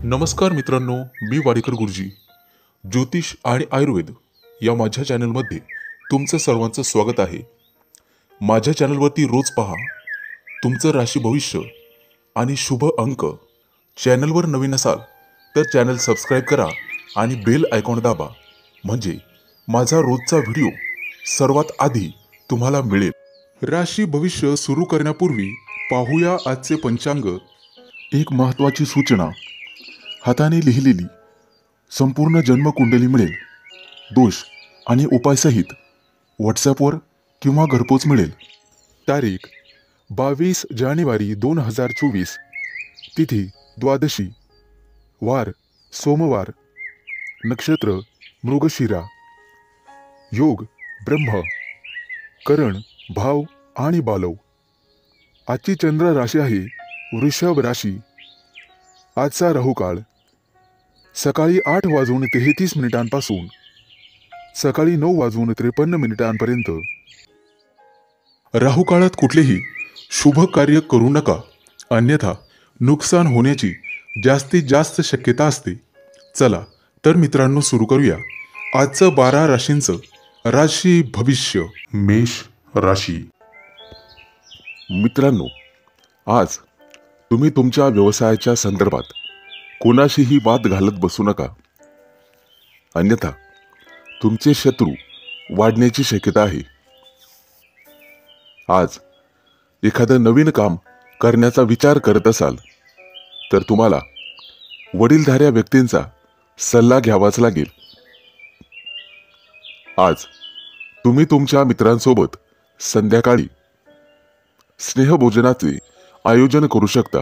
नमस्कार मित्रांनो, मी वाडेकर गुरुजी. ज्योतिष आणि आयुर्वेद या माझ्या चॅनलमध्ये तुमचं सर्वांचं स्वागत आहे. माझ्या चॅनलवरती रोज पहा तुमचं राशी भविष्य आणि शुभ अंक. चॅनलवर नवीन असाल तर चॅनल सबस्क्राईब करा आणि बेल आयकॉन दाबा, म्हणजे माझा रोजचा व्हिडिओ सर्वात आधी तुम्हाला मिळेल. राशी भविष्य सुरू करण्यापूर्वी पाहूया आजचे पंचांग. एक महत्त्वाची सूचना: हाताने लिहिलेली संपूर्ण जन्मकुंडली मिळेल. दोष आणि उपायसहित व्हॉट्सॲपवर किंवा घरपोच मिळेल. तारीख 22 जानेवारी 2024. तिथी द्वादशी. वार सोमवार. नक्षत्र मृगशिरा. योग ब्रह्म. करण भाव आणि बालव. आजची चंद्र राशी आहे वृषभ राशी. आजचा राहुकाळ सकाळी 8:33 सकाळी 9:53 राहुकाळात कुठलेही शुभ कार्य करू नका, अन्यथा नुकसान होण्याची जास्तीत जास्त शक्यता असते. चला तर मित्रांनो, सुरू करूया आजचं 12 राशींचं राशी भविष्य. मेष राशी. मित्रांनो, आज तुम्ही तुमच्या व्यवसायाच्या संदर्भात कोणाशीही वाद घालत बसू नका, अन्यथा तुमचे शत्रू वाढण्याची शक्यता आहे. आज एखादं नवीन काम करण्याचा विचार करत असाल तर तुम्हाला वडीलधाऱ्या व्यक्तींचा सल्ला घ्यावाच लागेल. आज तुम्ही तुमच्या मित्रांसोबत संध्याकाळी स्नेहभोजनाचे आयोजन करू शकता.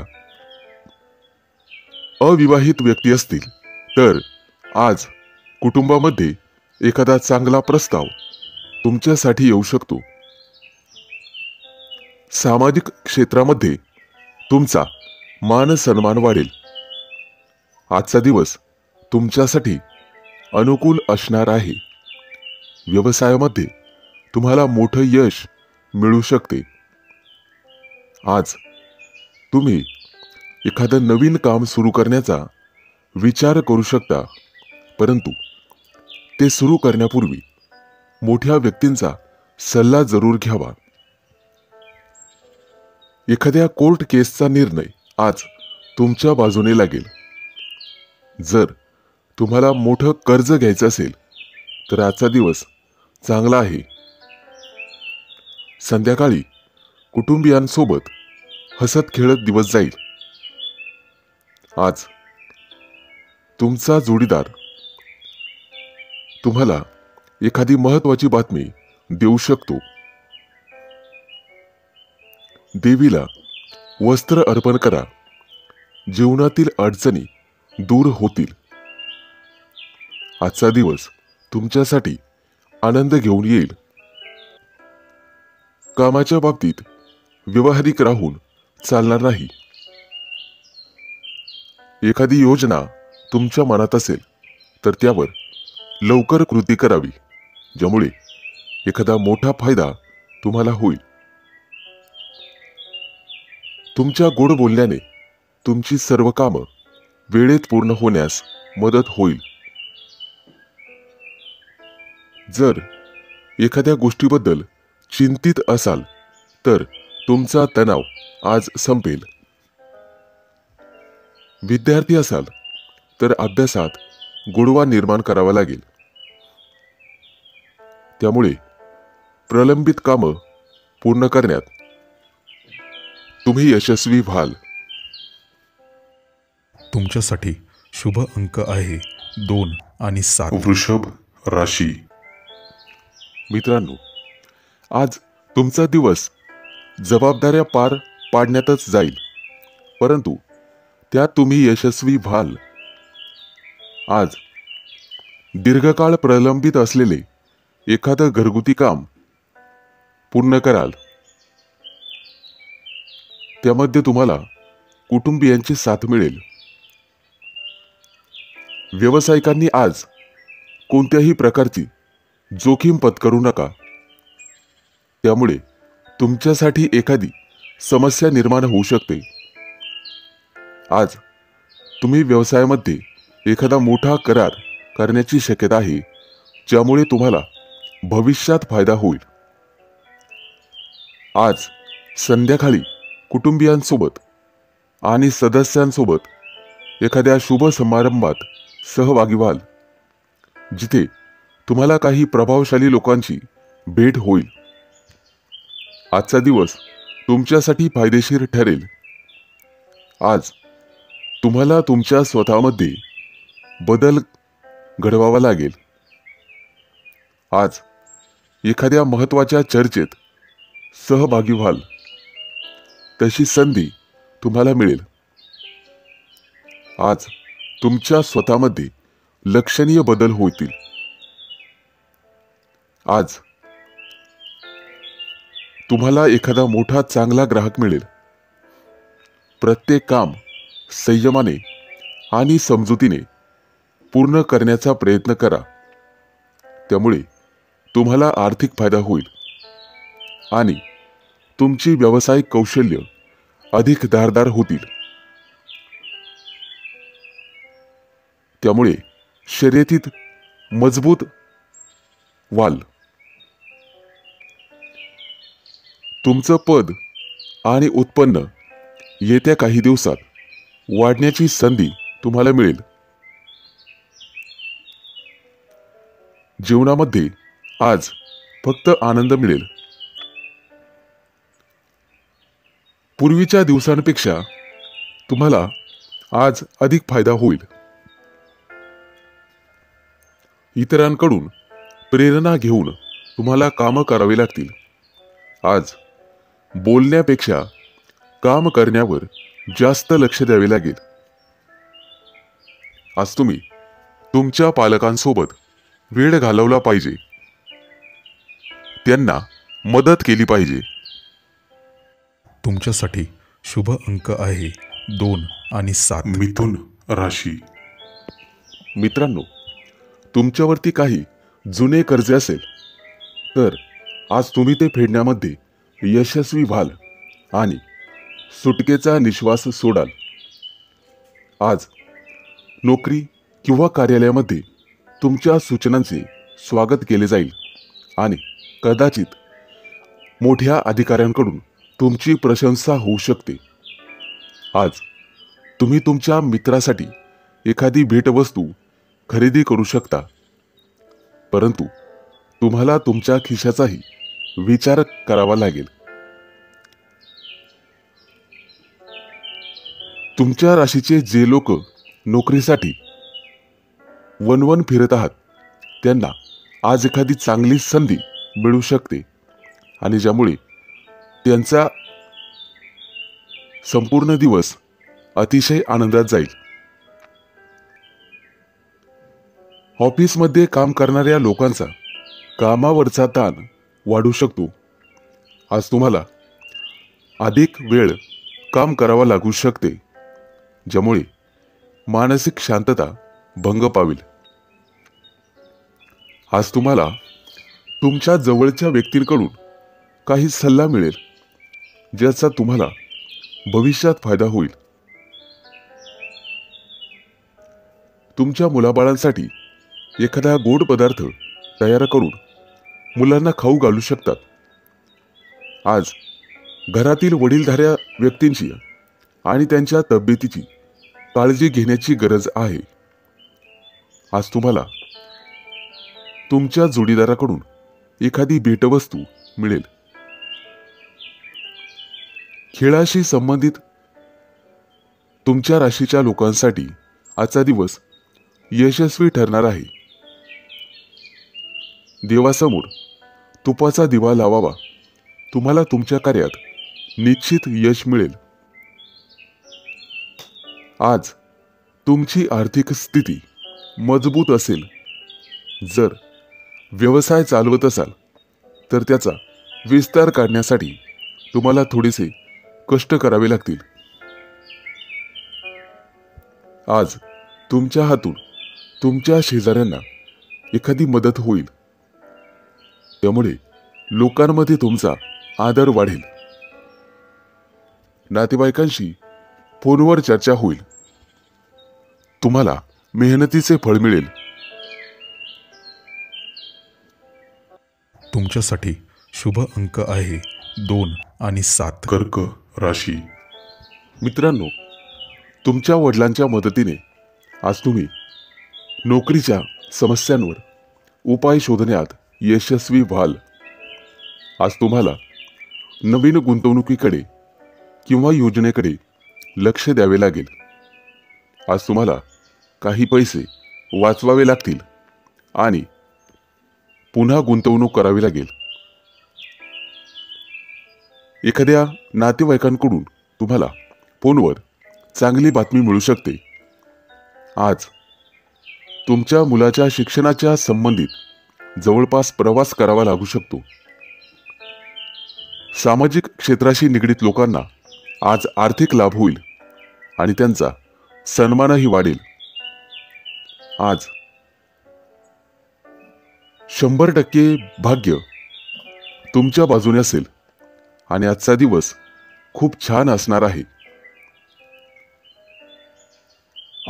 अविवाहित व्यक्ती असतील तर आज कुटुंबामध्ये एखादा चांगला प्रस्ताव तुमच्यासाठी येऊ शकतो. सामाजिक क्षेत्रामध्ये तुमचा मान सन्मान वाढेल. आजचा दिवस तुमच्यासाठी अनुकूल असणार आहे. व्यवसायामध्ये तुम्हाला मोठं यश मिळू शकते. आज तुम्ही एखादं नवीन काम सुरू करण्याचा विचार करू शकता, परंतु ते सुरू करण्यापूर्वी मोठ्या व्यक्तींचा सल्ला जरूर घ्यावा. एखाद्या कोर्ट केसचा निर्णय आज तुमच्या बाजूने लागेल. जर तुम्हाला मोठं कर्ज घ्यायचं असेल तर आजचा दिवस चांगला आहे. संध्याकाळी कुटुंबियांसोबत हसत खेळत दिवस जाईल. आज तुमचा जोडीदार तुम्हाला एखादी महत्त्वाची बातमी देऊ शकतो. देवीला वस्त्र अर्पण करा. जीवनातील अडचणी दूर होतील. आजचा दिवस तुमच्यासाठी आनंद घेऊन येईल. कामाच्या बाबतीत व्यावहारिक राहून चालणार नाही. एखादी योजना तुमच्या मनात असेल तर त्यावर लवकर कृती करावी, ज्यामुळे एखादा मोठा फायदा तुम्हाला होईल. तुमच्या गोड बोलण्याने तुमची सर्व कामं वेळेत पूर्ण होण्यास मदत होईल. जर एखाद्या गोष्टीबद्दल चिंतित असाल तर तुमचा तणाव आज संपेल. विद्यार्थी असाल तर अभ्यासात गोडवा निर्माण करावा लागेल. त्यामुळे प्रलंबित कामं पूर्ण करण्यात तुम्ही यशस्वी व्हाल. तुमच्यासाठी शुभ अंक आहे 2 आणि 7. वृषभ राशी. मित्रांनो, आज तुमचा दिवस जबाबदाऱ्या पार पाडण्यातच जाईल, परंतु त्यात तुम्ही यशस्वी व्हाल. आज दीर्घकाळ प्रलंबित असलेले एखादं घरगुती काम पूर्ण कराल. त्यामध्ये तुम्हाला कुटुंबियांची साथ मिळेल. व्यावसायिकांनी आज कोणत्याही प्रकारची जोखीम पत्करू नका, त्यामुळे तुमच्यासाठी एखादी समस्या निर्माण होऊ शकते. आज तुम्ही व्यवसायामध्ये एखादा मोठा करार करण्याची शक्यता आहे, ज्यामुळे तुम्हाला भविष्यात फायदा होईल. आज संध्याकाळी कुटुंबियांसोबत आणि सदस्यांसोबत एखाद्या शुभ समारंभात सहभागी व्हाल, जिथे तुम्हाला काही प्रभावशाली लोकांची भेट होईल. आजचा दिवस तुमच्यासाठी फायदेशीर ठरेल. आज तुम्हाला तुमच्या स्वतःमध्ये बदल घडवावा लागेल. आज एखाद्या महत्त्वाच्या चर्चेत सहभागी व्हाल, तशी संधी तुम्हाला मिळेल. आज तुमच्या स्वतःमध्ये लक्षणीय बदल होतील. आज तुम्हाला एखादा मोठा चांगला ग्राहक मिळेल. प्रत्येक काम संयमाने आणि समजुतीने पूर्ण करण्याचा प्रयत्न करा. त्यामुळे तुम्हाला आर्थिक फायदा होईल आणि तुमची व्यावसायिक कौशल्य अधिक धारदार होतील. त्यामुळे शर्यतीत मजबूत व्हाल. तुमचं पद आणि उत्पन्न येत्या काही दिवसात वाढण्याची संधी तुम्हाला मिळेल. जीवनामध्ये आज फक्त आनंद मिळेल. पूर्वीच्या दिवसांपेक्षा तुम्हाला आज अधिक फायदा होईल. इतरांकडून प्रेरणा घेऊन तुम्हाला कामं करावी लागतील. आज बोलण्यापेक्षा काम करण्यावर जास्त लक्ष द्यावे लागेल. आज तुम्ही तुमच्या पालकांसोबत वेळ घालवला पाहिजे. त्यांना मदत केली पाहिजे. तुमच्यासाठी शुभ अंक आहे 2 आणि 7. मिथुन राशी. मित्रांनो, तुमच्यावरती काही जुने कर्ज असेल तर आज तुम्ही ते फेडण्यामध्ये यशस्वी व्हाल आणि सुटकेचा निश्वास सोडाल. आज नोकरी किंवा कार्यालयामध्ये तुमच्या सूचनांचे स्वागत केले जाईल आणि कदाचित मोठ्या अधिकाऱ्यांकडून तुमची प्रशंसा होऊ शकते. आज तुम्ही तुमच्या मित्रासाठी एखादी भेटवस्तू खरेदी करू शकता, परंतु तुम्हाला तुमच्या खिशाचाही विचार करावा लागेल. तुमच्या राशीचे जे लोक नोकरीसाठी वणवण फिरत आहात, त्यांना आज एखादी चांगली संधी मिळू शकते आणि ज्यामुळे त्यांचा संपूर्ण दिवस अतिशय आनंदात जाईल. ऑफिसमध्ये काम करणाऱ्या लोकांचा कामावरचा ताण वाढू शकतो. आज तुम्हाला अधिक वेळ काम करावा लागू शकते, ज्यामुळे मानसिक शांतता भंग पावेल. आज तुम्हाला तुमच्या जवळच्या व्यक्तींकडून काही सल्ला मिळेल, ज्याचा तुम्हाला भविष्यात फायदा होईल. तुमच्या मुलाबाळांसाठी एखादा गोड पदार्थ तयार करून मुलांना खाऊ घालू शकतात. आज घरातील वडीलधाऱ्या व्यक्तींची आणि त्यांच्या तब्येतीची काळजी घेण्याची गरज आहे. आज तुम्हाला तुमच्या जोडीदाराकडून एखादी भेटवस्तू मिळेल. खेळाशी संबंधित तुमच्या राशीच्या लोकांसाठी आजचा दिवस यशस्वी ठरणार आहे. देवासमोर तुपाचा दिवा लावावा. तुम्हाला तुमच्या कार्यात निश्चित यश मिळेल. आज तुमची आर्थिक स्थिती मजबूत असेल. जर व्यवसाय चालवत असाल तर त्याचा विस्तार करण्यासाठी तुम्हाला थोडेसे कष्ट करावे लागतील. आज तुमच्या हातून तुमच्या शेजाऱ्यांना एखादी मदत होईल. त्यामुळे लोकांमध्ये तुमचा आदर वाढेल. नातेवाईकांशी फोनवर चर्चा होईल. तुम्हाला मेहनतीचे फळ मिळेल. तुमच्यासाठी शुभ अंक आहे 2 आणि 7. कर्क राशी. मित्रांनो, तुमच्या वडिलांच्या मदतीने आज तुम्ही नोकरीच्या समस्यांवर उपाय शोधण्यात यशस्वी व्हाल. आज तुम्हाला नवीन गुंतवणुकीकडे किंवा योजनेकडे लक्ष द्यावे लागेल. आज तुम्हाला काही पैसे वाचवावे लागतील आणि पुन्हा गुंतवणूक करावी लागेल. एखाद्या नातेवाईकांकडून तुम्हाला फोनवर चांगली बातमी मिळू शकते. आज तुमच्या मुलाच्या शिक्षणाच्या संबंधित जवळपास प्रवास करावा लागू शकतो. सामाजिक क्षेत्राशी निगडीत लोकांना आज आर्थिक लाभ होईल आणि त्यांचा सन्मानही वाढेल. आज 100% भाग्य तुमच्या बाजूने असेल आणि आजचा दिवस खूप छान असणार आहे.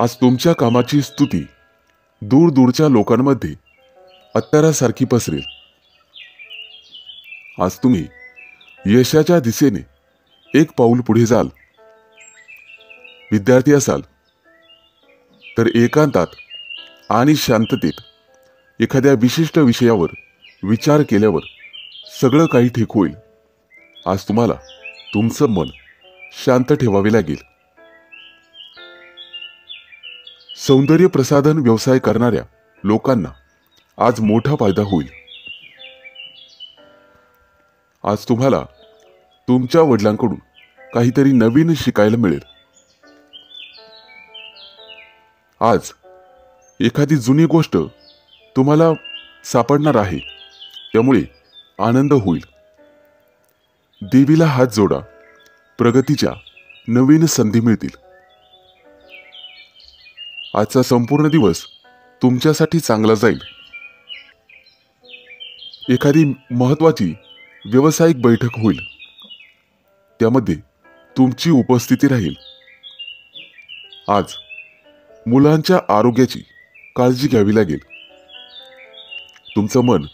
आज तुमच्या कामाची स्तुती दूर दूरच्या लोकांमध्ये अत्तरासारखी पसरेल. आज तुम्ही यशाच्या दिशेने एक पाऊल पुढे जाल. विद्यार्थी असाल तर एकांतात आणि शांततेत एखाद्या विशिष्ट विषयावर विचार केल्यावर सगळं काही ठीक होईल. आज तुम्हाला तुमचं मन शांत ठेवावे लागेल. सौंदर्य प्रसाधन व्यवसाय करणाऱ्या लोकांना आज मोठा फायदा होईल. आज तुम्हाला तुमच्या वडिलांकडून काहीतरी नवीन शिकायला मिळेल. आज एखादी जुनी गोष्ट तुम्हाला सापडणार आहे, त्यामुळे आनंद होईल. देवीला हात जोडा, प्रगतीच्या नवीन संधी मिळतील. आजचा संपूर्ण दिवस तुमच्यासाठी चांगला जाईल. एखादी महत्वाची व्यावसायिक बैठक होईल, त्यामध्ये तुमची उपस्थिती राहील. आज मुलांच्या आरोग्याची काळजी घ्यावी लागेल. तुमचं मन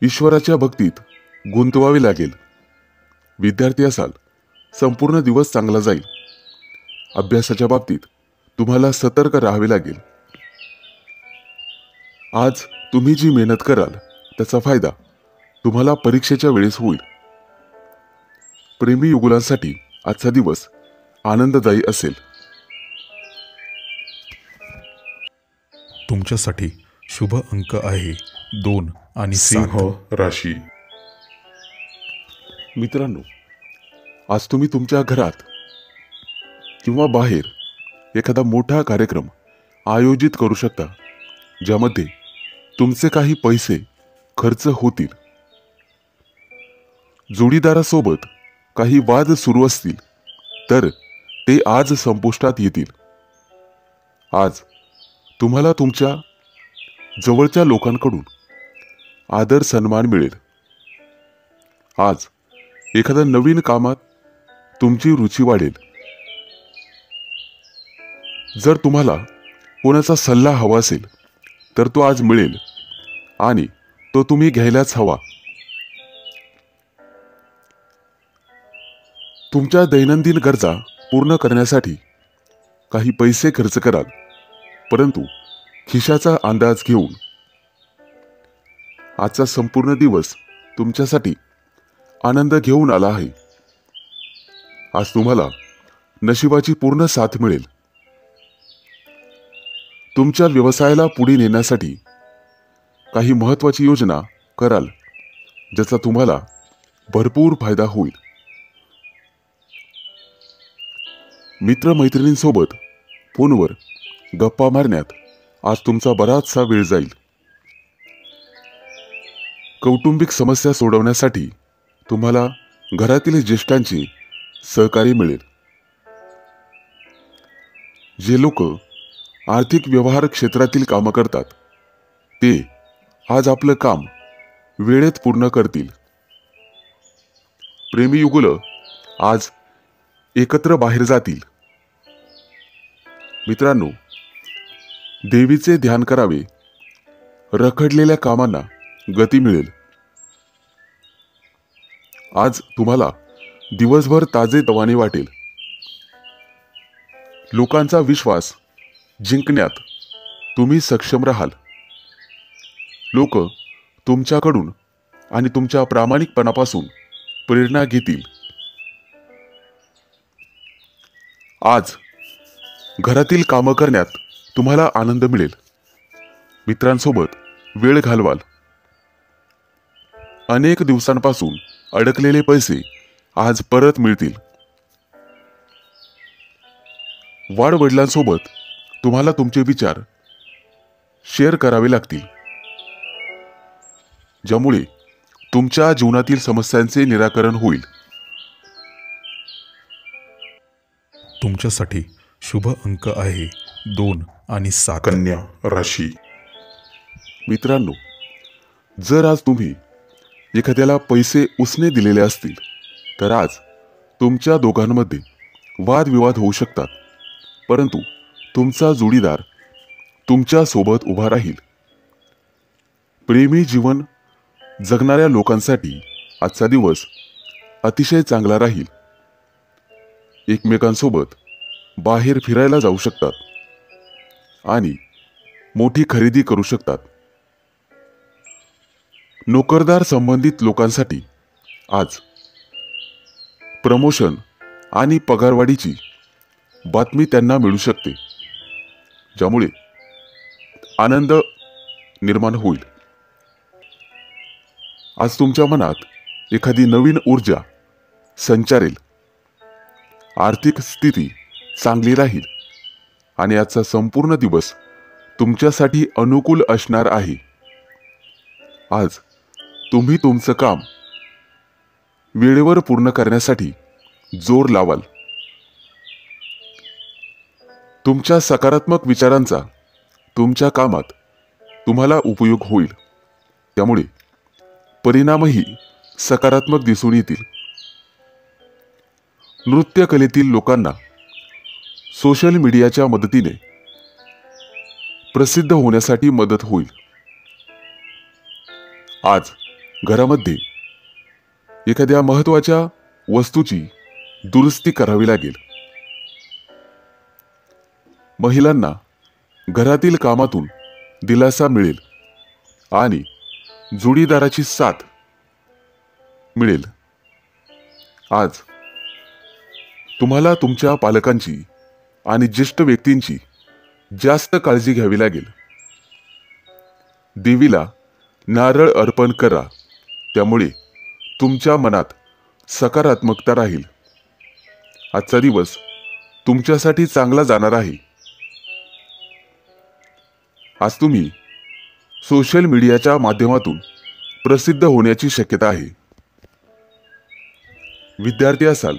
ईश्वराच्या भक्तीत गुंतवावे लागेल. विद्यार्थी असाल, संपूर्ण दिवस चांगला जाईल. अभ्यासाच्या बाबतीत तुम्हाला सतर्क राहावे लागेल. आज तुम्ही जी मेहनत कराल त्याचा फायदा तुम्हाला परीक्षेच्या वेळेस होईल. प्रेमी युगुलांसाठी आजचा दिवस आनंददायी असेल. तुमच्यासाठी शुभ अंक आहे 2 आणि 7. राशी. मित्रांनो, आज तुम्ही तुमच्या घरात किंवा बाहेर एखादा मोठा कार्यक्रम आयोजित करू शकता, ज्यामध्ये तुमचे काही पैसे खर्च होतील. जोडीदारासोबत काही वाद सुरू असतील तर ते आज संपुष्टात येतील. आज तुम्हाला तुमच्या जवळच्या लोकांकडून आदर सन्मान मिळेल. आज एखाद्या नवीन कामात तुमची रुची वाढेल. जर तुम्हाला कोणाचा सल्ला हवा असेल तर तो आज मिळेल आणि तो तुम्ही घ्यायलाच हवा. तुमच्या दैनंदिन गरजा पूर्ण करण्यासाठी काही पैसे खर्च कराल, परंतु खिशाचा अंदाज घेऊन. आजचा संपूर्ण दिवस तुमच्यासाठी आनंद घेऊन आला आहे. आज तुम्हाला नशिबाची पूर्ण साथ मिळेल. तुमच्या व्यवसायाला पुढे नेण्यासाठी काही महत्त्वाची योजना कराल, ज्याचा तुम्हाला भरपूर फायदा होईल. मित्रमैत्रिणींसोबत फोनवर गप्पा मारण्यात आज तुमचा बराचसा वेळ जाईल. कौटुंबिक समस्या सोडवण्यासाठी तुम्हाला घरातील ज्येष्ठांचे सहकार्य मिळेल. जे लोक आर्थिक व्यवहार क्षेत्रातील कामं करतात ते आज आपलं काम वेळेत पूर्ण करतील. प्रेमी युगुलं आज एकत्र बाहेर जातील. मित्रांनो, देवीचे ध्यान करावे, रखडलेल्या कामांना गती मिळेल. आज तुम्हाला दिवसभर ताजेतवाने वाटेल. लोकांचा विश्वास जिंकण्यात तुम्ही सक्षम राहाल. लोक तुमच्याकडून आणि तुमच्या प्रामाणिकपणापासून प्रेरणा घेतील. आज घरातील कामं करण्यात तुम्हाला आनंद मिळेल. मित्रांसोबत वेळ घालवाल. अनेक दिवसांपासून अडकलेले पैसे आज परत मिळतील. वाडवडिलांसोबत तुम्हाला तुमचे विचार शेअर करावे लागतील, ज्यामुळे तुमच्या जीवनातील समस्यांचे निराकरण होईल. तुमच्यासाठी शुभ अंक आहे 2 आणि 7. कन्या राशी. मित्रांनो, जर आज तुम्ही एखाद्याला पैसे उसने दिलेले असतील तर आज तुमच्या दोघांमध्ये वादविवाद होऊ शकतात, परंतु तुमचा जोडीदार तुमच्या सोबत उभा राहील. प्रेमी जीवन जगणाऱ्या लोकांसाठी आजचा दिवस अतिशय चांगला राहील. एकमेकांसोबत बाहेर फिरायला जाऊ शकतात आणि मोठी खरेदी करू शकतात. नोकरदार संबंधित लोकांसाठी आज प्रमोशन आणि पगारवाढीची बातमी त्यांना मिळू शकते, ज्यामुळे आनंद निर्माण होईल. आज तुमच्या मनात एखादी नवीन ऊर्जा संचारेल. आर्थिक स्थिती चांगली राहील आणि आजचा संपूर्ण दिवस तुमच्यासाठी अनुकूल असणार आहे. आज तुम्ही तुमचं काम वेळेवर पूर्ण करण्यासाठी जोर लावाल. तुमच्या सकारात्मक विचारांचा तुमच्या कामात तुम्हाला उपयोग होईल, त्यामुळे परिणामही सकारात्मक दिसून येतील. नृत्य कलेतील लोकांना सोशल मीडियाच्या मदतीने प्रसिद्ध होण्यासाठी मदत होईल. आज घरामध्ये एखाद्या महत्त्वाच्या वस्तूची दुरुस्ती करावी लागेल. महिलांना घरातील कामातून दिलासा मिळेल आणि जोडीदाराची साथ मिळेल. आज तुम्हाला तुमच्या पालकांची आणि ज्येष्ठ व्यक्तींची जास्त काळजी घ्यावी लागेल. देवीला नारळ अर्पण करा, त्यामुळे तुमच्या मनात सकारात्मकता राहील. आजचा दिवस तुमच्यासाठी चांगला जाणार आहे. आज तुम्ही सोशल मीडियाच्या माध्यमातून प्रसिद्ध होण्याची शक्यता आहे. विद्यार्थी असाल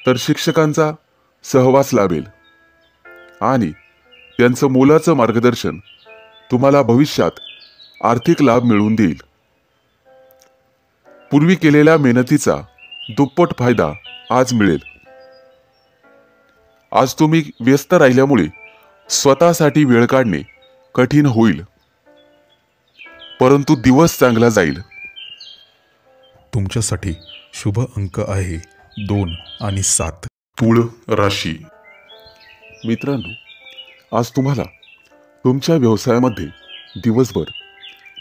तर शिक्षकांचा सहवास लाभेल आणि त्यांचं मोलाचं मार्गदर्शन तुम्हाला भविष्यात आर्थिक लाभ मिळवून देईल. पूर्वी केलेल्या मेहनतीचा दुप्पट फायदा आज मिळेल. आज तुम्ही व्यस्त राहिल्यामुळे स्वतःसाठी वेळ काढणे कठीण होईल, परंतु दिवस चांगला जाईल. तुमच्यासाठी शुभ अंक आहे 2 आणि 7. तुळ राशी. मित्रांनो, आज तुम्हाला तुमच्या व्यवसायामध्ये दिवसभर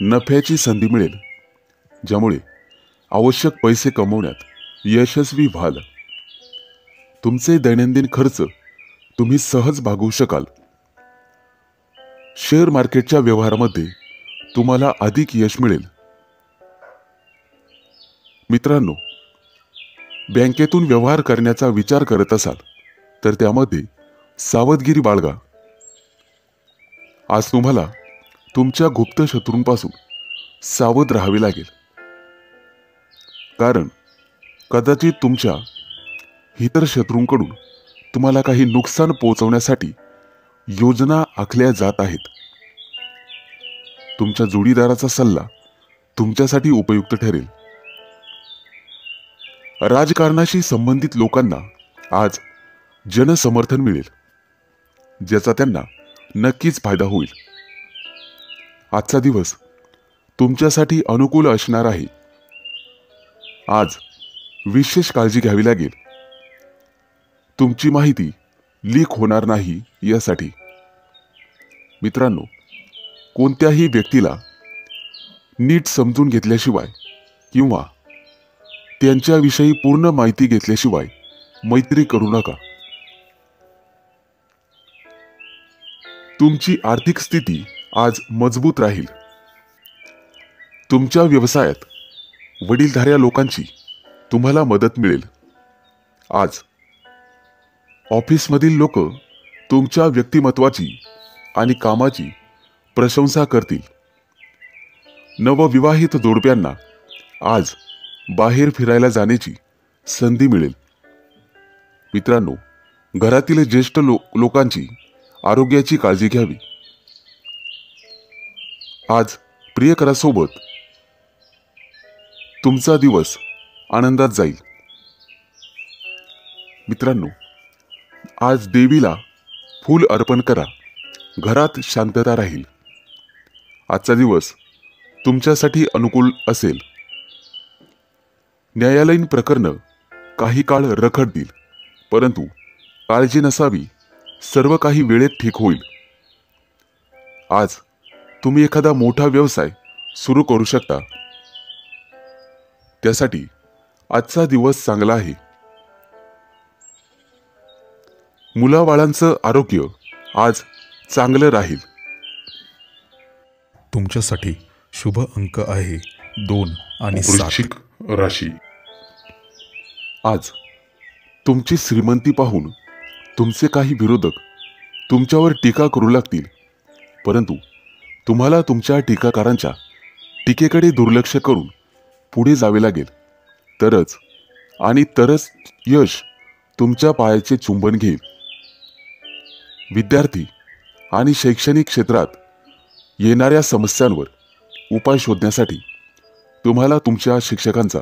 नफ्याची संधी मिळेल, ज्यामुळे आवश्यक पैसे कमवण्यात यशस्वी व्हाल. तुमचे दैनंदिन खर्च तुम्ही सहज भागवू शकाल. शेअर मार्केटच्या व्यवहारामध्ये तुम्हाला अधिक यश मिळेल. मित्रांनो, बँकेतून व्यवहार करण्याचा विचार करत असाल तर त्यामध्ये सावधगिरी बाळगा. आज तुम्हाला तुमच्या गुप्त शत्रूंपासून सावध राहावे लागेल, कारण कदाचित तुमच्या इतर शत्रूंकडून तुम्हाला काही नुकसान पोहोचवण्यासाठी योजना आखल्या जात आहेत. तुमच्या जोडीदाराचा सल्ला तुमच्यासाठी उपयुक्त ठरेल. राजकारणाशी संबंधित लोकांना आज जनसमर्थन मिळेल, ज्याचा त्यांना नक्कीच फायदा होईल. आजचा दिवस तुमच्यासाठी अनुकूल असणार आहे. आज विशेष काळजी घ्यावी लागेल. तुमची माहिती लीक होणार नाही यासाठी. मित्रांनो, कोणत्याही व्यक्तीला नीट समजून घेतल्याशिवाय किंवा त्यांच्याविषयी पूर्ण माहिती घेतल्याशिवाय मैत्री करू नका. तुमची आर्थिक स्थिती आज मजबूत राहील. तुमच्या व्यवसायात वडीलधाऱ्या लोकांची तुम्हाला मदत मिळेल. आज ऑफिसमधील लोक तुमच्या व्यक्तिमत्वाची आणि कामाची प्रशंसा करतील. नवविवाहित जोडप्यांना आज बाहेर फिरायला जाण्याची संधी मिळेल. मित्रांनो, घरातील ज्येष्ठ लोकांची आरोग्याची काळजी घ्यावी. आज प्रियकरासोबत तुमचा दिवस आनंदात जाईल. मित्रांनो, आज देवीला फूल अर्पण करा. घरात शांतता राहील. आजचा दिवस तुमच्यासाठी अनुकूल असेल. न्यायालयीन प्रकरणं काही काळ रखडतील, परंतु काळजी नसावी. सर्व काही वेळेत ठीक होईल. आज तुम्ही एखादा मोठा व्यवसाय सुरू करू शकता. त्यासाठी आजचा दिवस चांगला आहे. मुलाबाळांचं आरोग्य आज चांगलं राहील. तुमच्यासाठी शुभ अंक आहे 2 आणि 7. वृश्चिक राशी. आज तुमची श्रीमंती पाहून तुमचे काही विरोधक तुमच्यावर टीका करू लागतील, परंतु तुम्हाला तुमच्या टीकाकारांच्या टीकेकडे दुर्लक्ष करून पुढे जावे लागेल. तरच यश तुमच्या पायाचे चुंबन घेईल. विद्यार्थी आणि शैक्षणिक क्षेत्रात येणाऱ्या समस्यांवर उपाय शोधण्यासाठी तुम्हाला तुमच्या शिक्षकांचा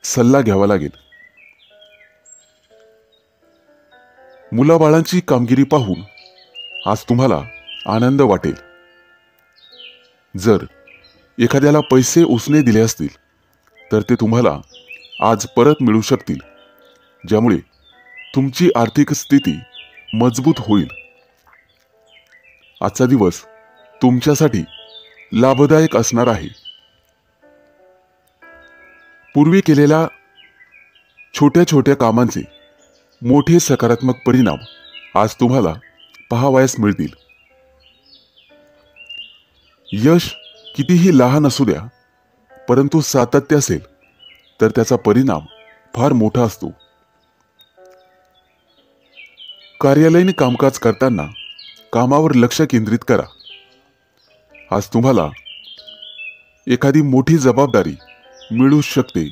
सल्ला घ्यावा लागेल. मुलाबाळांची कामगिरी पाहून आज तुम्हाला आनंद वाटेल. जर एखाद्याला पैसे उसने दिले असतील तर ते तुम्हाला आज परत मिळू शकतील, ज्यामुळे तुमची आर्थिक स्थिती मजबूत होईल. आजचा दिवस तुमच्यासाठी लाभदायक असणार आहे. पूर्वी केलेल्या छोट्या छोट्या कामांचे मोठे सकारात्मक परिणाम आज तुम्हाला पाहावयास मिळतील. यश कितीही लहान असू द्या, परंतु सातत्य असेल तर त्याचा परिणाम फार मोठा असतो. कार्यालयीन कामकाज करताना कामावर लक्ष केंद्रित करा. आज तुम्हाला एखादी मोठी जबाबदारी मिळू शकते,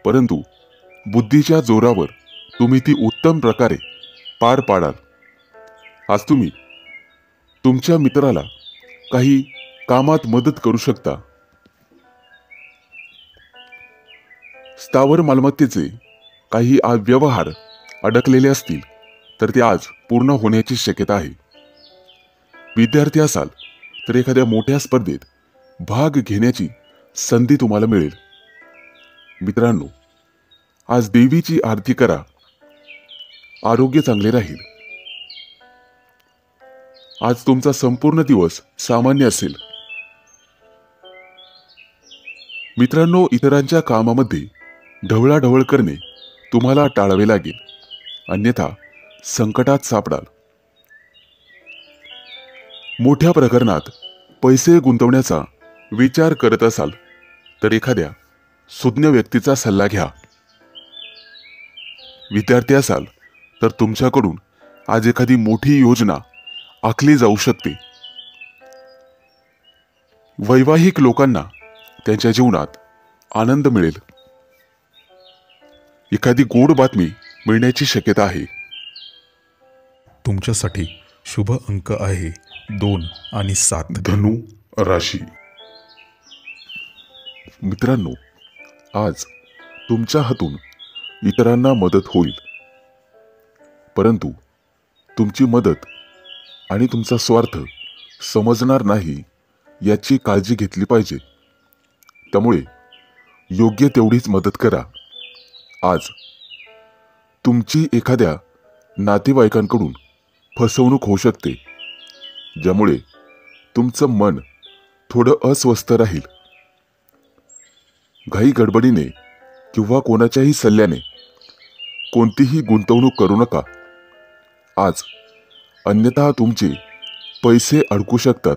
परंतु बुद्धीच्या जोरावर तुम्ही ती उत्तम प्रकारे पार पाडाल. आज तुम्ही तुमच्या मित्राला काही कामात मदत करू शकता. स्थावर मालमत्तेचे काही व्यवहार अडकलेले असतील तर ते आज पूर्ण होण्याची शक्यता आहे. विद्यार्थी असाल तर एखाद्या मोठ्या स्पर्धेत भाग घेण्याची संधी तुम्हाला मिळेल. मित्रांनो, आज देवीची आरती करा. आरोग्य चांगले राहील. आज तुमचा संपूर्ण दिवस सामान्य असेल. मित्रांनो, इतरांच्या कामामध्ये ढवळाढवळ करणे तुम्हाला टाळावे लागेल, अन्यथा संकटात सापडाल. मोठ्या प्रकरणात पैसे गुंतवण्याचा विचार करत असाल तर एखाद्या सुज्ञ व्यक्तीचा सल्ला घ्या. विद्यार्थी असाल तर तुमच्याकडून आज एखादी मोठी योजना आखली जाऊ शकते. वैवाहिक लोकांना त्यांच्या जीवनात आनंद मिळेल. एखादी गोड बातमी मिळण्याची शक्यता आहे. तुमच्यासाठी शुभ अंक आहे 2 आणि 7. धनु राशी. मित्रांनो, आज तुमच्या हातून इतरांना मदत होईल, परंतु तुमची मदत आणि तुमचा स्वार्थ समजणार नाही याची काळजी घेतली पाहिजे. त्यामुळे योग्य तेवढीच मदत करा. आज तुमची एखाद्या नातेवाईकांकडून फसवणूक होऊ शकते, ज्यामुळे तुमचं मन थोडं अस्वस्थ राहील. घाई गडबडीने किंवा कोणाच्याही सल्ल्याने कोणतीही गुंतवणूक करू नका आज, अन्यथा तुमचे पैसे अडकू शकतात.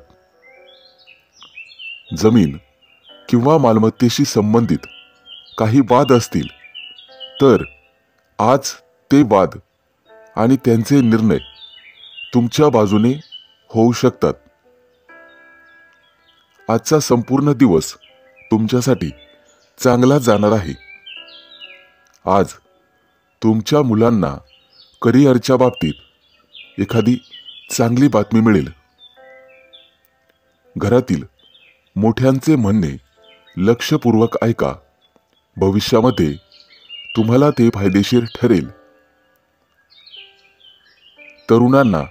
जमीन किंवा मालमत्तेशी संबंधित काही वाद असतील तर आज ते वाद आणि त्यांचे निर्णय तुमच्या बाजूने होऊ शकतात. आजचा संपूर्ण दिवस तुमच्यासाठी चांगला जाणार आहे. आज तुमच्या मुलांना करिअरच्या बाबतीत एखादी चांगली बातमी मिळेल. घरातील मोठ्यांचे म्हणणे लक्षपूर्वक ऐका. भविष्यामध्ये तुम्हाला ते फायदेशीर ठरेल. तरुणांना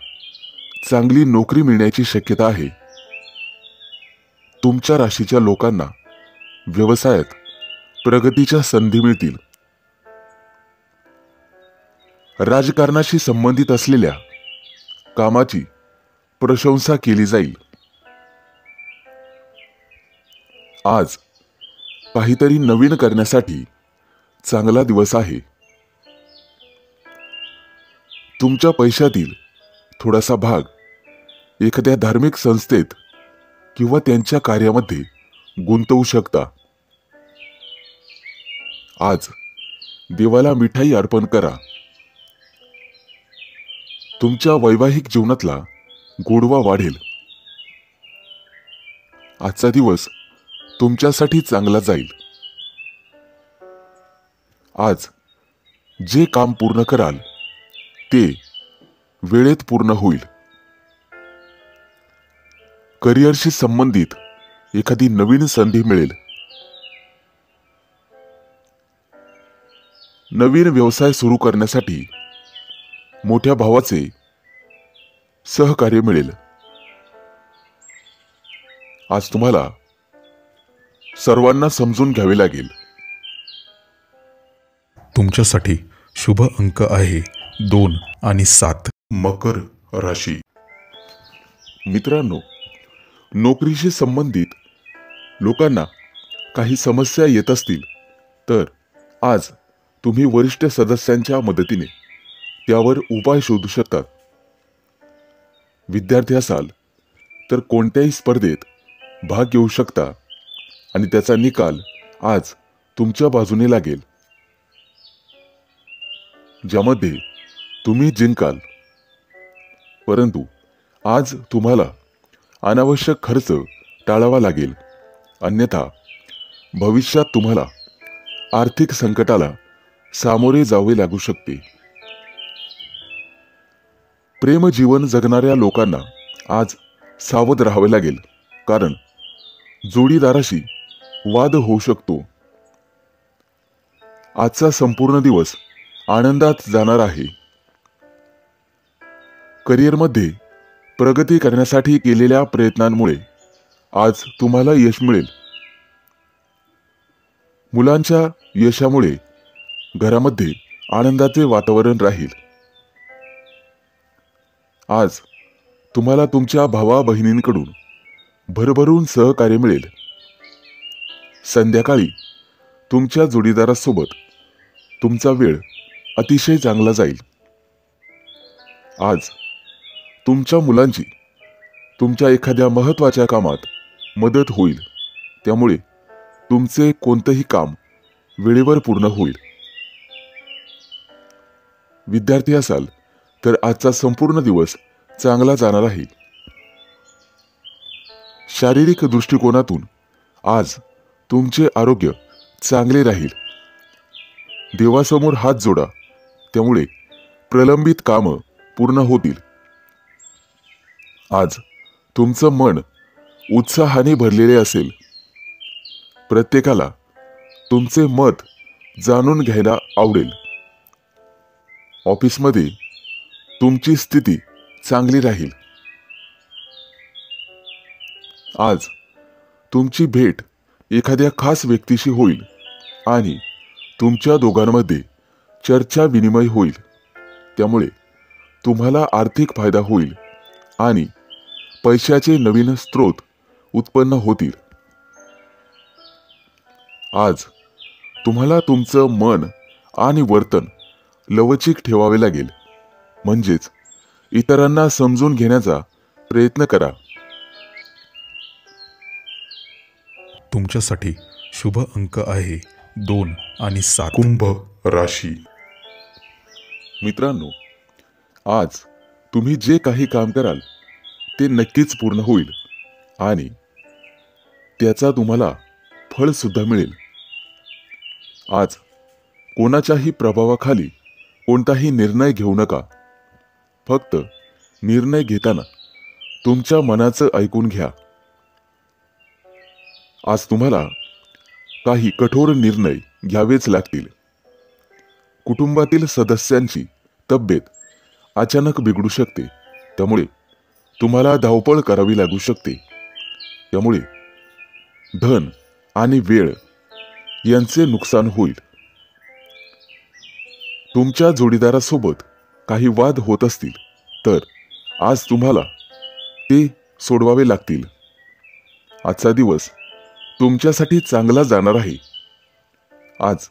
चांगली नोकरी मिळण्याची शक्यता आहे. तुमच्या राशीच्या लोकांना व्यवसायात प्रगतीच्या संधी मिळतील. राजकारणाशी संबंधित असलेल्या कामाची प्रशंसा केली जाईल. आज काहीतरी नवीन करण्यासाठी चांगला दिवस आहे. तुमच्या पैशातील थोडासा भाग एखाद्या धार्मिक संस्थेत किंवा त्यांच्या कार्यामध्ये गुंतवू शकता. आज देवाला मिठाई अर्पण करा. तुमच्या वैवाहिक जीवनातला गोडवा वाढेल. आजचा दिवस तुमच्यासाठी चांगला जाईल. आज जे काम पूर्ण कराल ते वेळेत पूर्ण होईल. करिअरशी संबंधित एखादी नवीन संधी मिळेल. नवीन व्यवसाय सुरू करण्यासाठी मोठ्या भावाचे सहकार्य मिळेल. आज तुम्हाला सर्वांना समजून घ्यावे लागेल. तुमच्यासाठी शुभ अंक आहे 2 आणि 7. मकर राशी. मित्रांनो, नोकरीशी संबंधित लोकांना काही समस्या येत असतील तर आज तुम्ही वरिष्ठ सदस्यांच्या मदतीने त्यावर उपाय शोधू शकतात. विद्यार्थी असाल तर कोणत्याही स्पर्धेत भाग घेऊ शकता आणि त्याचा निकाल आज तुमच्या बाजूने लागेल, ज्यामध्ये तुम्ही जिंकाल. परंतु आज तुम्हाला अनावश्यक खर्च टाळावा लागेल, अन्यथा भविष्यात तुम्हाला आर्थिक संकटाला सामोरे जावे लागू शकते. प्रेमजीवन जगणाऱ्या लोकांना आज सावध राहावे लागेल, कारण जोडीदाराशी वाद होऊ शकतो. आजचा संपूर्ण दिवस आनंदात जाणार आहे. करिअरमध्ये प्रगती करण्यासाठी केलेल्या प्रयत्नांमुळे आज तुम्हाला यश मिळेल. मुलांच्या यशामुळे घरामध्ये आनंदाचे वातावरण राहील. आज तुम्हाला तुमच्या भावा बहिणींकडून भरभरून सहकार्य मिळेल. संध्याकाळी तुमच्या जोडीदारासोबत तुमचा वेळ अतिशय चांगला जाईल. आज तुमच्या मुलांची तुमच्या एखाद्या महत्त्वाच्या कामात मदत होईल, त्यामुळे तुमचे कोणतेही काम वेळेवर पूर्ण होईल. विद्यार्थी असाल तर आजचा संपूर्ण दिवस चांगला जाणार आहे. शारीरिक दृष्टिकोनातून आज तुमचे आरोग्य चांगले राहील. देवासमोर हात जोडा, त्यामुळे प्रलंबित कामं पूर्ण होतील. आज तुमचं मन उत्साहाने भरलेले असेल. प्रत्येकाला तुमचे मत जाणून घ्यायला आवडेल. ऑफिसमध्ये तुमची स्थिती चांगली राहील. आज तुमची भेट एखाद्या खास व्यक्तीशी होईल आणि तुमच्या दोघांमध्ये चर्चा विनिमय होईल. त्यामुळे तुम्हाला आर्थिक फायदा होईल आणि पैशाचे नवीन स्रोत उत्पन्न होतील. आज तुम्हाला तुमचं मन आणि वर्तन लवचिक ठेवावे लागेल, म्हणजेच इतरांना समजून घेण्याचा प्रयत्न करा. तुमच्यासाठी शुभ अंक आहे 2 आणि 7. कुंभ राशी. मित्रांनो, आज तुम्ही जे काही काम कराल ते नक्कीच पूर्ण होईल आणि त्याचा तुम्हाला फळ सुद्धा मिळेल. आज कोणाच्याही प्रभावाखाली कोणताही निर्णय घेऊ नका. फक्त निर्णय घेताना तुमच्या मनाचं ऐकून घ्या. आज तुम्हाला काही कठोर निर्णय घ्यावेच लागतील. कुटुंबातील सदस्यांची तब्येत अचानक बिघडू शकते, त्यामुळे तुम्हाला धावपळ करावी लागू शकते. त्यामुळे धन आणि वेळ यांचे नुकसान होईल. तुमच्या जोडीदारासोबत काही वाद होत असतील तर आज तुम्हाला ते सोडवावे लागतील. आजचा दिवस तुमच्यासाठी चांगला जाणार आहे. आज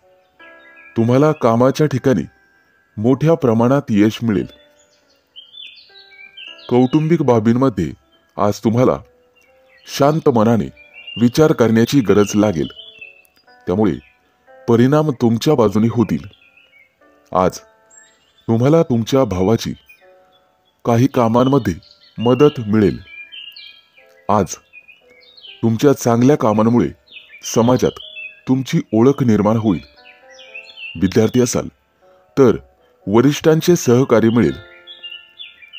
तुम्हाला कामाच्या ठिकाणी मोठ्या प्रमाणात यश मिळेल. कौटुंबिक बाबींमध्ये आज तुम्हाला शांत मनाने विचार करण्याची गरज लागेल, त्यामुळे परिणाम तुमच्या बाजूने होतील. आज तुम्हाला तुमच्या भावाची काही कामांमध्ये मदत मिळेल. आज तुमच्या चांगल्या कामांमुळे समाजात तुमची ओळख निर्माण होईल. विद्यार्थी असाल तर वरिष्ठांचे सहकार्य मिळेल.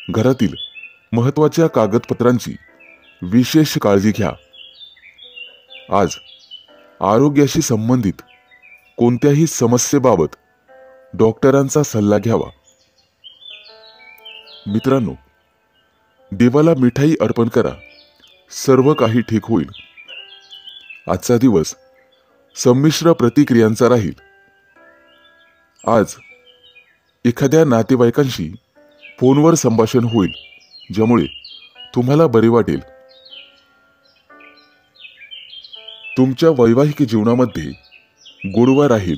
घरातील महत्त्वाच्या कागदपत्रांची विशेष काळजी घ्या. आज आरोग्याशी संबंधित कोणत्याही समस्येबाबत डॉक्टरांचा सल्ला घ्यावा. मित्रांनो, देवाला मिठाई अर्पण करा. सर्व काही ठीक होईल. आजचा दिवस संमिश्र प्रतिक्रियांचा राहील. आज एखाद्या नातेवाईकांशी फोनवर संभाषण होईल, ज्यामुळे तुम्हाला बरे वाटेल. तुमच्या वैवाहिक जीवनामध्ये गोडवा राहील.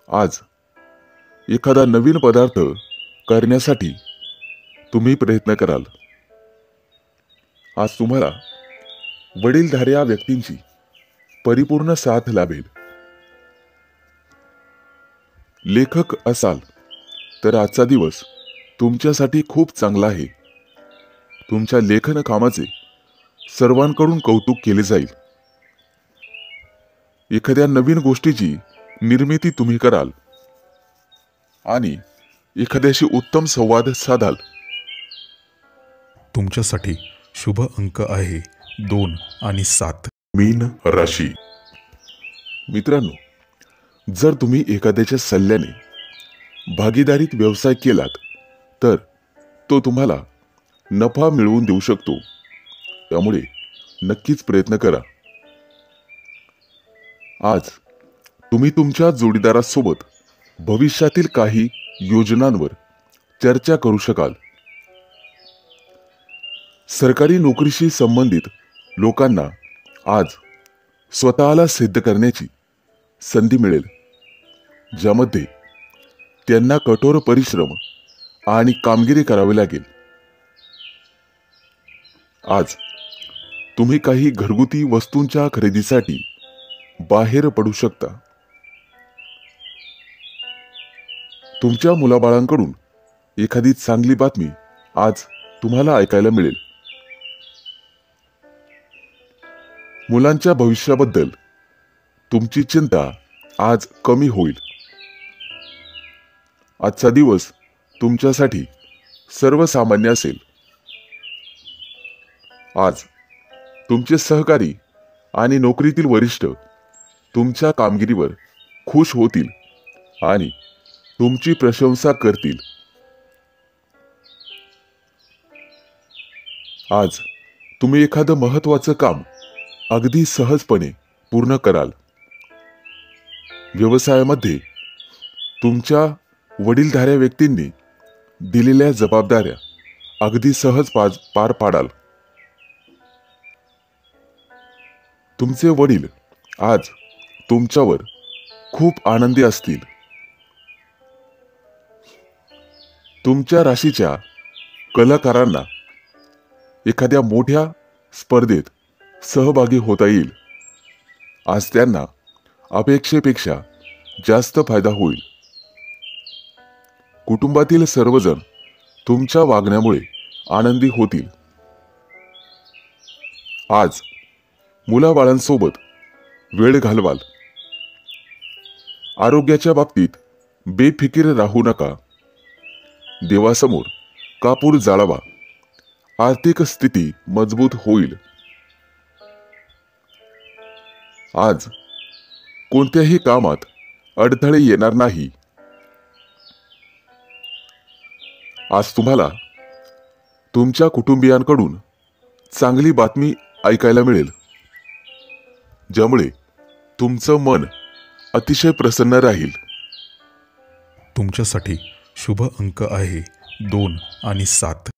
आज एखादा नवीन पदार्थ करण्यासाठी तुम्ही प्रयत्न कराल. आज तुम्हाला वडीलधाऱ्या व्यक्तींची परिपूर्ण साथ लाभेल. लेखक असाल तर आजचा दिवस तुमच्यासाठी खूप चांगला आहे. तुमच्या लेखन कामाचे सर्वांकडून कौतुक केले जाईल. एखाद्या नवीन गोष्टीची निर्मिती तुम्ही कराल आणि एखाद्याशी उत्तम संवाद साधाल. तुमच्यासाठी शुभ अंक आहे 2 आणि 7. मीन राशी. मित्रांनो, जर तुम्ही एखाद्याच्या सल्ल्याने भागीदारीत व्यवसाय केलात तर तो तुम्हाला नफा मिळवून देऊ शकतो. त्यामुळे नक्कीच प्रयत्न करा. आज तुम्ही तुमच्या जोडीदारासोबत भविष्यातील काही योजनांवर चर्चा करू शकाल. सरकारी नोकरीशी संबंधित लोकांना आज स्वतःला सिद्ध करण्याची संधी मिळेल, ज्यामध्ये त्यांना कठोर परिश्रम आणि कामगिरी करावी लागेल. आज तुम्ही काही घरगुती वस्तूंच्या खरेदीसाठी बाहेर पडू शकता. तुमच्या मुलाबाळांकडून एखादी चांगली बातमी आज तुम्हाला ऐकायला मिळेल. मुलांच्या भविष्याबद्दल तुमची चिंता आज कमी होईल. आजचा दिवस तुमच्यासाठी सर्वसामान्य असेल. आज तुमचे सहकारी आणि नोकरीतील वरिष्ठ तुमच्या कामगिरीवर खुश होतील आणि तुमची प्रशंसा करतील. आज तुम्ही एखादं महत्त्वाचं काम अगदी सहजपणे पूर्ण कराल. व्यवसायामध्ये तुमच्या वडीलधाऱ्या व्यक्तींनी दिलेल्या जबाबदाऱ्या अगदी सहज पार पाडाल. तुमचे वडील आज तुमच्यावर खूप आनंदी असतील. तुमच्या राशीच्या कलाकारांना एखाद्या मोठ्या स्पर्धेत सहभागी होता येईल. आज त्यांना अपेक्षेपेक्षा जास्त फायदा होईल. कुटुंबातील सर्वजण तुमच्या वागण्यामुळे आनंदी होतील. आज मुलाबाळांसोबत वेळ घालवाल. आरोग्याच्या बाबतीत बेफिकीर राहू नका. देवासमोर कापूर जाळावा. आर्थिक स्थिती मजबूत होईल. आज कोणत्याही कामात अडथळे येणार नाही. आज तुम्हाला तुमच्या कुटुंबियांकडून चांगली बातमी ऐकायला मिळेल, ज्यामुळे तुमचं मन अतिशय प्रसन्न राहील. तुमच्यासाठी शुभ अंक आहे 2 आणि 7.